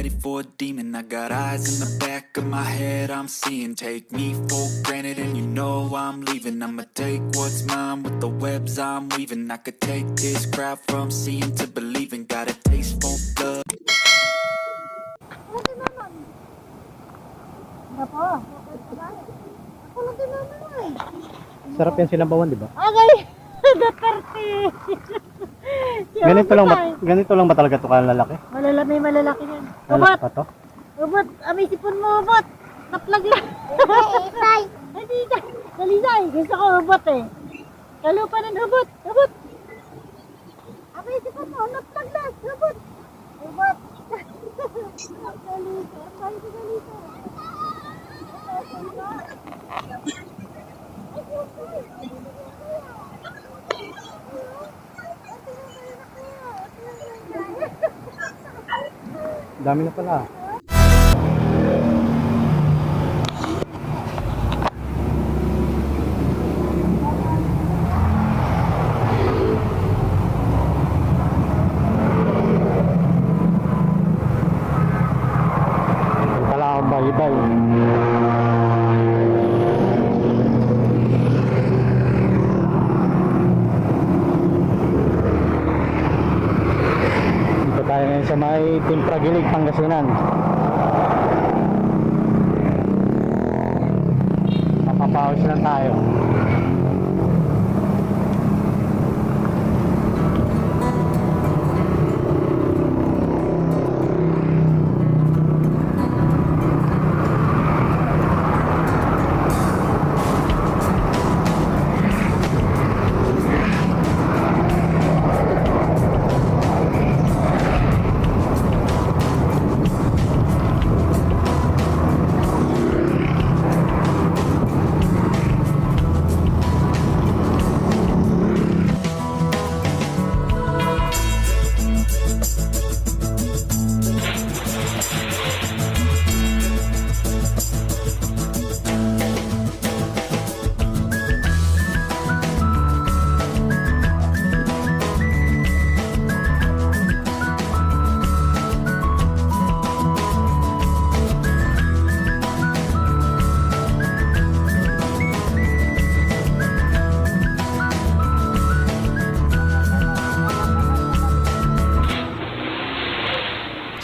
ready for a demon. I got eyes in the back of my head, I'm seeing. Take me for granted and you know I'm leaving. I'ma take what's mine with the webs I'm weaving. I could take this crowd from seeing to believing. Got a taste for blood. Sarap yan sinabawan, di ba? Okay, Duterte. Ganito lang ba talaga ito kalalaki? May malalaki yan. Lalaki Ubot, pa to? ubot. May sipon mo, ubot. Naplag lang. Dali, gusto ko ubot eh. Kalupa ng ubot, ubot. May sipon mo, naplag lang, ubot. Ubot. Dami na pala. Pala ang baybay. Dito tayo ngayon sa may Timpragilig, Pangasinan. Papapaos lang tayo.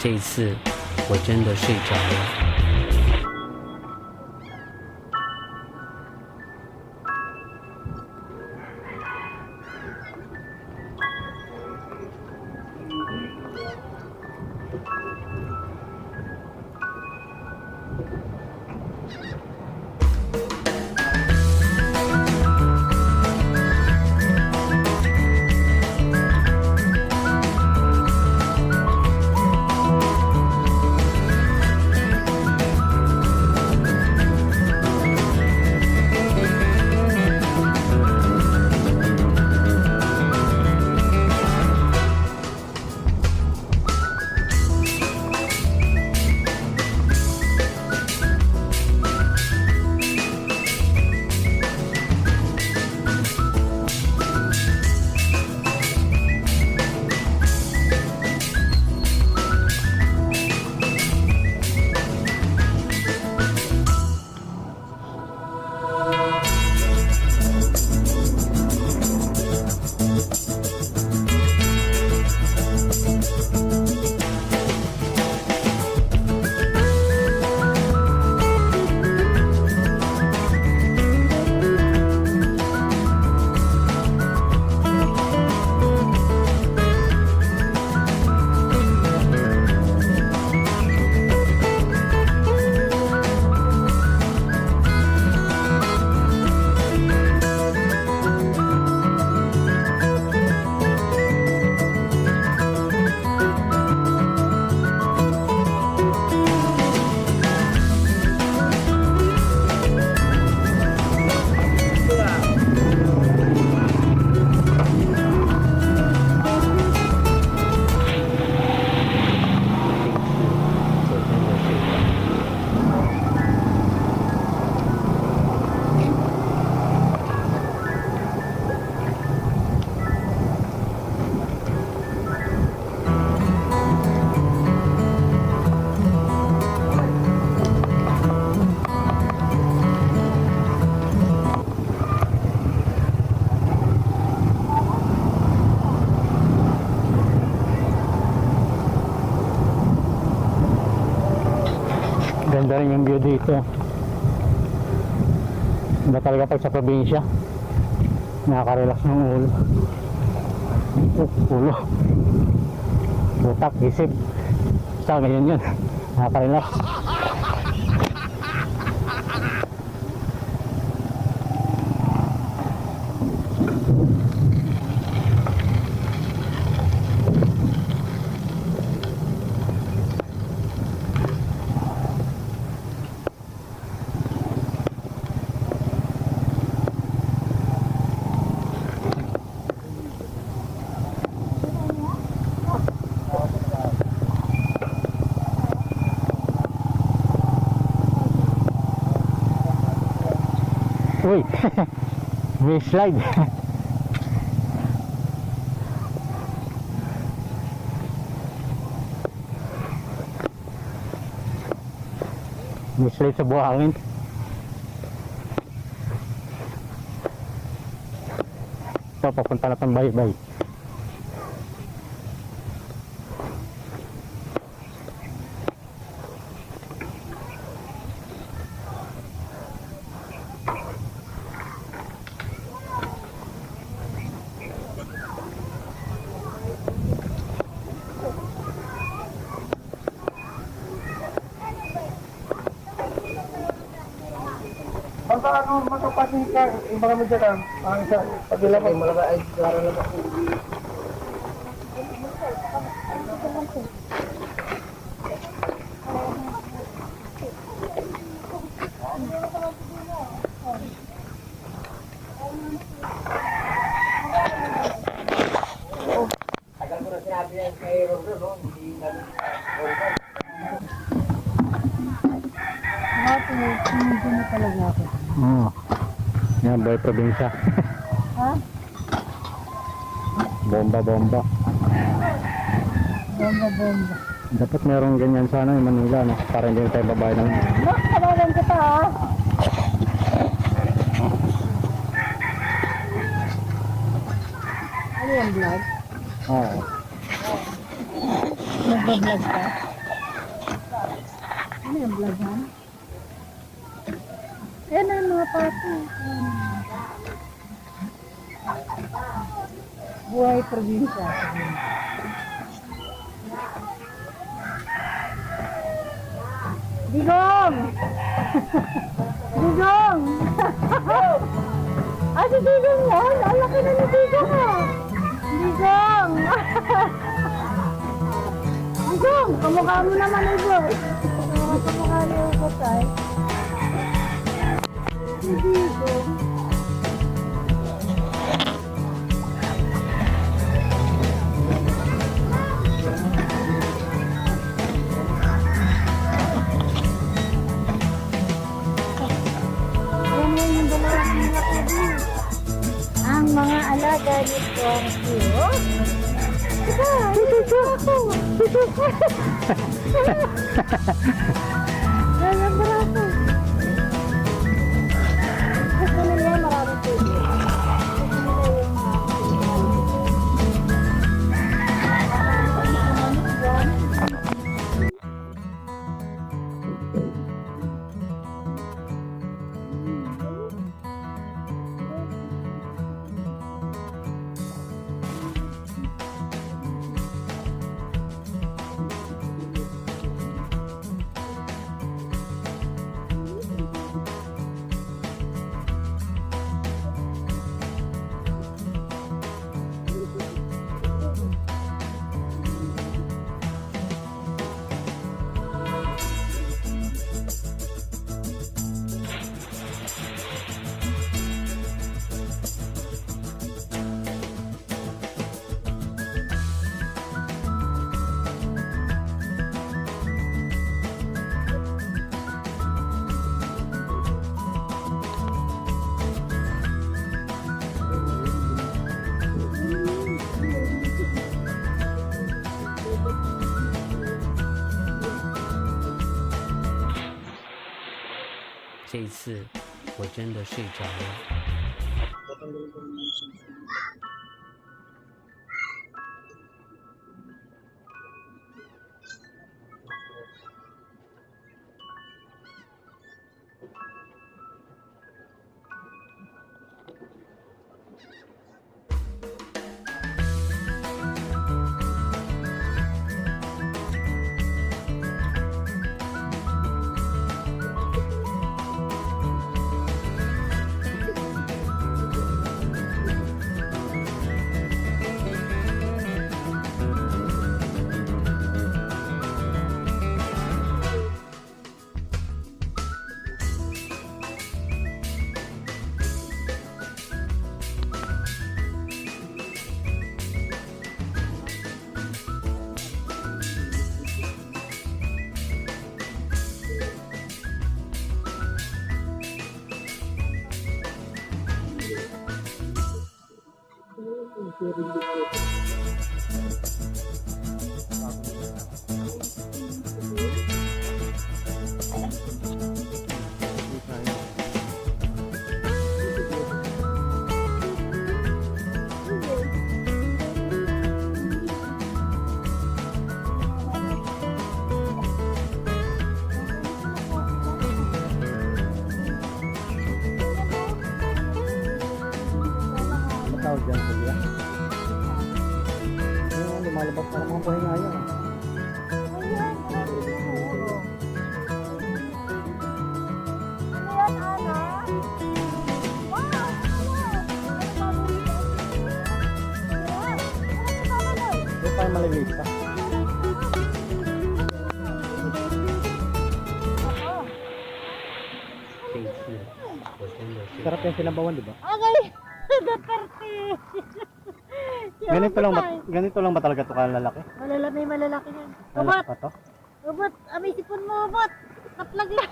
这一次我真的睡着了。Ganda rin yung view dito. Iba talaga pag sa probinsya. Nakaka-relax ng ulo. Ulo. Utak, isip. Sa ganyan yun. Nakaka-relax. Uy, may slide. May slide sa buhangin. Ito, papunta na pang baybay. Basta ano, makapasin ka, yung mga medyo lang, ang isa, pagila mo. Mga ay, klaro na ba? Tagal ko na sinabi yan kay Rodo, no? Hindi namin Hindi talaga ako. Oo. Yan, boy probinsya. Ha? Bomba. Bomba. Dapat merong ganyan sana yung Manila, no? Para hindi na tayo babayad ng... Look, tawagan kita ha. Ano yung vlog? Oo. Nagbablog ka? Ano yung vlog ha? Yan ang mga pati. Buhay probinsya. Digong! Digong! Ah, si Digong yan? Ang laki na ni Digong ha! Digong! Digong! Kamukha mo naman ito. Kamukha niyo ko tayo. Si Digong. Ang mga alaga nito ang cute. Diba? Ito ako. Ganyan ba ako? Gusto nila marami tubig. Gusto nila这一次我真的睡着了。Tawag dyan po yan. Yung lumalabas para mga pahinga yan. Ayan, ano yan, Ana? Wow! Doon tayo maliliit pa. Sarap yung sinabawan, di ba? Okay, Duterte. Ganito lang ba talaga ito kalalaki? May malalaki yan. Lalaki Ubot! pa to? Ubot! May sipon mo, ubot! Naplag lang!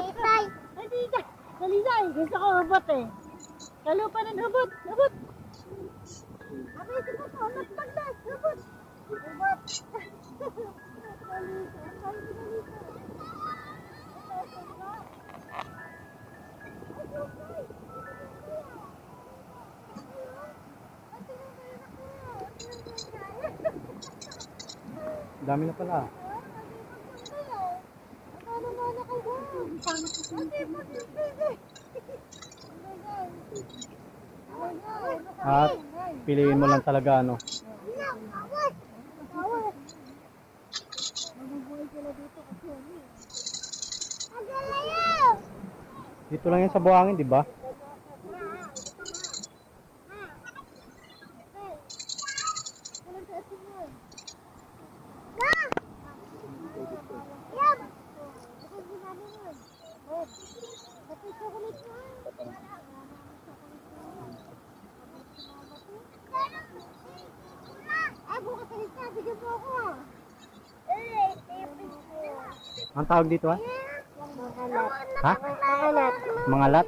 Itay! Hindi ka! Dalisay! Gusto ko ubot eh. Kalupa ng ubot! Ubot! May sipon mo! Naplag lang! Ubot! Ubot! Dami na pala. At piliin mo lang talaga ano. Dito lang yan sa buhangin, di ba? Ang tawag dito ah? Ha? Mangalat. Mangalat?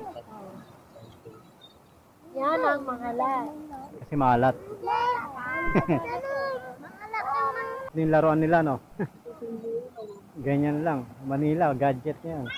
Yan ang mangalat. Kasi maalat. Ito yung laruan nila, no? Ganyan lang. Manila, gadget yan.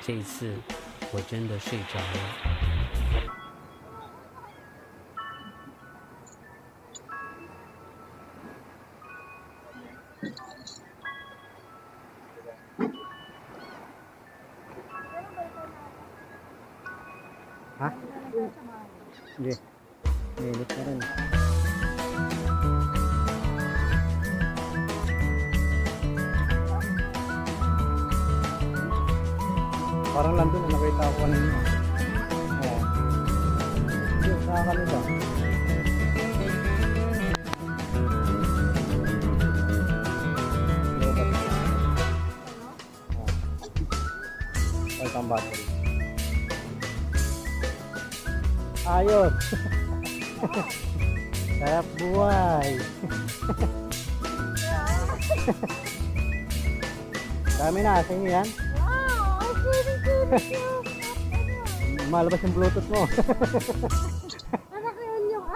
这一次我真的睡着了。Ha? Sige. Mainit na rin. Parang nandun na nakita ako kanina. Oo. Hindi, sa kanila. Ay, pang battery. Ayos! Sarap buhay! Dami na, sa inyo yan? Wow! Ang sweet. Malabas yung bluetooth mo. Anak ko yun yung